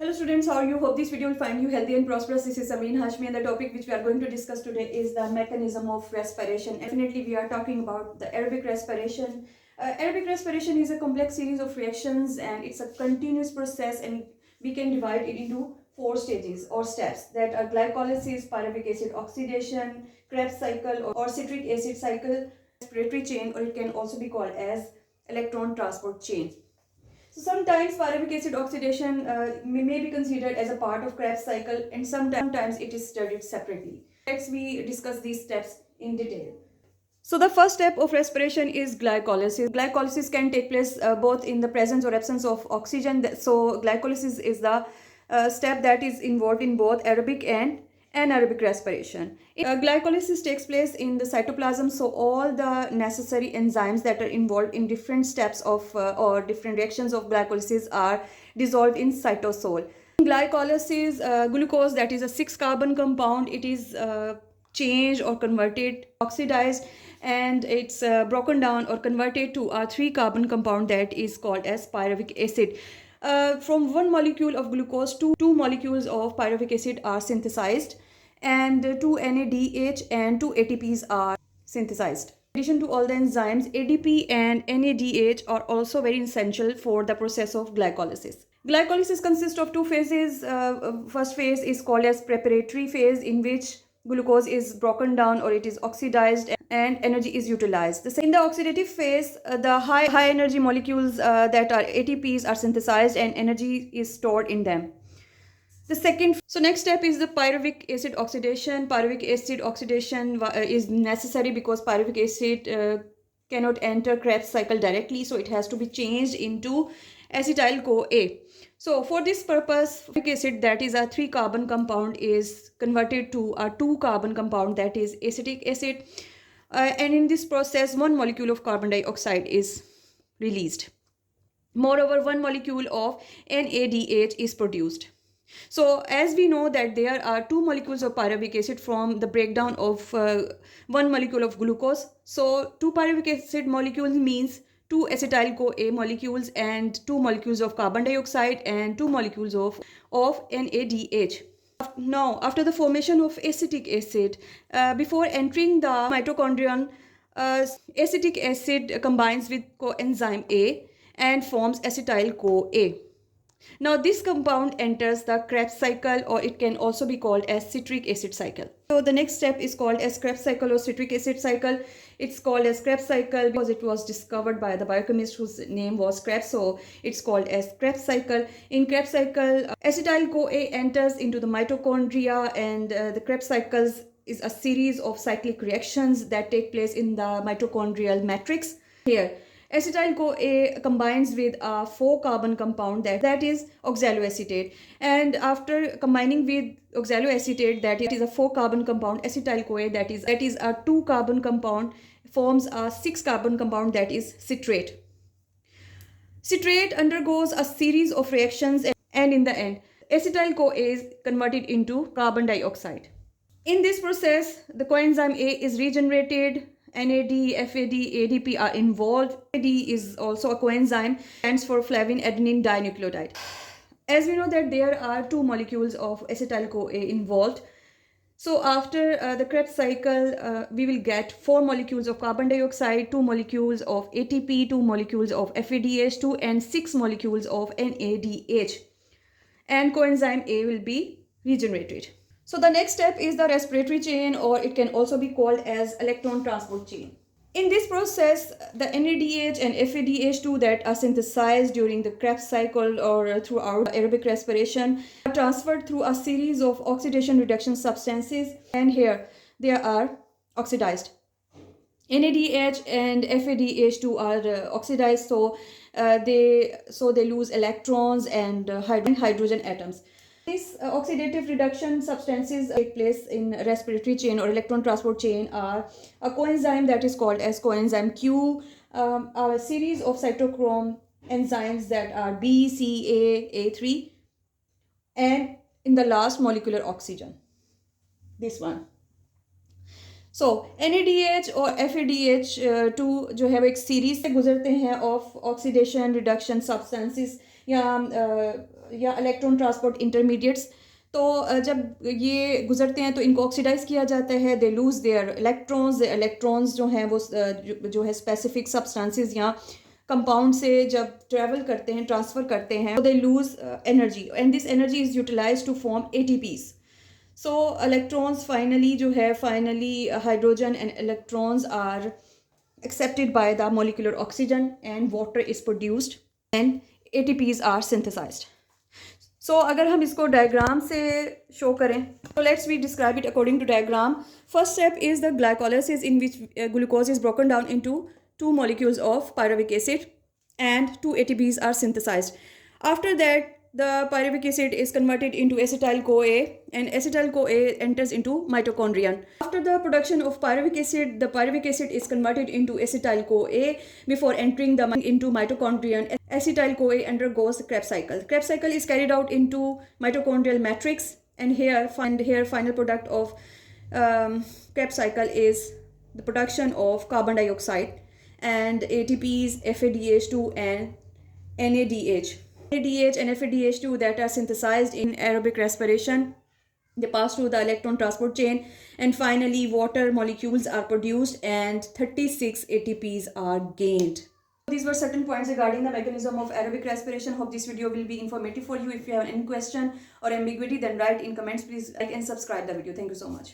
Hello students, how are you? Hope this video will find you healthy and prosperous. This is Ameen Hashmi and the topic which we are going to discuss today is the mechanism of respiration. Definitely we are talking about the aerobic respiration. Aerobic respiration is a complex series of reactions and it's a continuous process, and we can divide it into four stages or steps that are glycolysis, pyruvic acid oxidation, Krebs cycle or citric acid cycle, respiratory chain, or it can also be called as electron transport chain. So sometimes pyruvic acid oxidation may be considered as a part of Krebs cycle, and sometimes it is studied separately. Let's we discuss these steps in detail. So the first step of respiration is glycolysis. Glycolysis can take place both in the presence or absence of oxygen. So glycolysis is the step that is involved in both aerobic and anaerobic respiration. Glycolysis takes place in the cytoplasm, so all the necessary enzymes that are involved in different steps of or different reactions of glycolysis are dissolved in cytosol. In glycolysis, glucose, that is a 6-carbon compound, it is changed or converted, oxidized, and it's broken down or converted to a 3-carbon compound that is called as pyruvic acid. From one molecule of glucose, two molecules of pyruvic acid are synthesized, and 2 NADH and 2 ATPs are synthesized. In addition to all the enzymes, ADP and NADH are also very essential for the process of glycolysis. Glycolysis consists of two phases. First phase is called as preparatory phase, in which glucose is broken down or it is oxidized and energy is utilized. In the oxidative phase, the high energy molecules that are ATPs are synthesized and energy is stored in them. So next step is the pyruvic acid oxidation. Pyruvic acid oxidation is necessary because pyruvic acid cannot enter Krebs cycle directly, so it has to be changed into acetyl-CoA. So for this purpose, pyruvic acid, that is a 3-carbon compound, is converted to a 2-carbon compound, that is acetic acid. And in this process, one molecule of carbon dioxide is released. Moreover, one molecule of NADH is produced. So as we know that there are 2 molecules of pyruvic acid from the breakdown of one molecule of glucose. So 2 pyruvic acid molecules means 2 acetyl-CoA molecules and 2 molecules of carbon dioxide and 2 molecules of NADH. Now, after the formation of acetic acid, before entering the mitochondrion, acetic acid combines with coenzyme A and forms acetyl-CoA. Now this compound enters the Krebs cycle, or it can also be called as citric acid cycle. So the next step is called as Krebs cycle or citric acid cycle. It's called as Krebs cycle because it was discovered by the biochemist whose name was Krebs, so it's called as Krebs cycle. In Krebs cycle, acetyl-CoA enters into the mitochondria, and the Krebs cycles is a series of cyclic reactions that take place in the mitochondrial matrix. Here, acetyl-CoA combines with a 4-carbon compound that is oxaloacetate, and after combining with oxaloacetate, that is a 4-carbon compound, acetyl-CoA, that is a 2-carbon compound, forms a 6-carbon compound, that is citrate. Citrate undergoes a series of reactions, and in the end, acetyl-CoA is converted into carbon dioxide. In this process, the coenzyme A is regenerated. NAD, FAD, ADP are involved. AD is also a coenzyme, stands for flavin adenine dinucleotide. As we know that there are 2 molecules of acetyl-CoA involved. So after the Krebs cycle, we will get 4 molecules of carbon dioxide, 2 molecules of ATP, 2 molecules of FADH2, and 6 molecules of NADH. And coenzyme A will be regenerated. So the next step is the respiratory chain, or it can also be called as electron transport chain. In this process, the NADH and FADH2 that are synthesized during the Krebs cycle or throughout aerobic respiration are transferred through a series of oxidation reduction substances, and here they are oxidized. NADH and FADH2 are oxidized, so they lose electrons and hydrogen atoms. These oxidative reduction substances take place in respiratory chain or electron transport chain are a coenzyme that is called as coenzyme Q, a series of cytochrome enzymes that are B, C, A, A3, and in the last molecular oxygen, this one. So NADH और FADH2 जो है वो एक series से गुजरते हैं of oxidation reduction substances या या इलेक्ट्रॉन ट्रांसपोर्ट इंटरमीडिएट्स। तो जब ये गुजरते हैं तो इनको ऑक्सीडाइज किया जाता है, दे लूज देयर इलेक्ट्रॉन्स जो हैं वो जो है स्पेसिफिक सब्सटेंसेस या कंपाउंड से जब ट्रैवल करते हैं, ट्रांसफ़र करते हैं, तो they lose energy and this energy is utilise to form ATPs। So electrons finally hydrogen and electrons are accepted by the molecular oxygen and water is produced and ATPs are synthesized. So अगर हम इसको diagram से show करें तो let's we describe it according to diagram. First step is the glycolysis in which glucose is broken down into two molecules of pyruvic acid and two ATPs are synthesized. After that the pyruvic acid is converted into acetyl-CoA and acetyl-CoA enters into mitochondria. After the production of pyruvic acid, the pyruvic acid is converted into acetyl-CoA before entering into mitochondria. Acetyl-CoA undergoes Krebs cycle. Krebs cycle is carried out into mitochondrial matrix, and here final product of Krebs cycle is the production of carbon dioxide and ATPs, FADH2 and NADH. NADH and FADH2 that are synthesized in aerobic respiration. They pass through the electron transport chain and finally water molecules are produced and 36 ATPs are gained. These were certain points regarding the mechanism of aerobic respiration. Hope this video will be informative for you. If you have any question or ambiguity, then write in comments. Please like and subscribe the video. Thank you so much.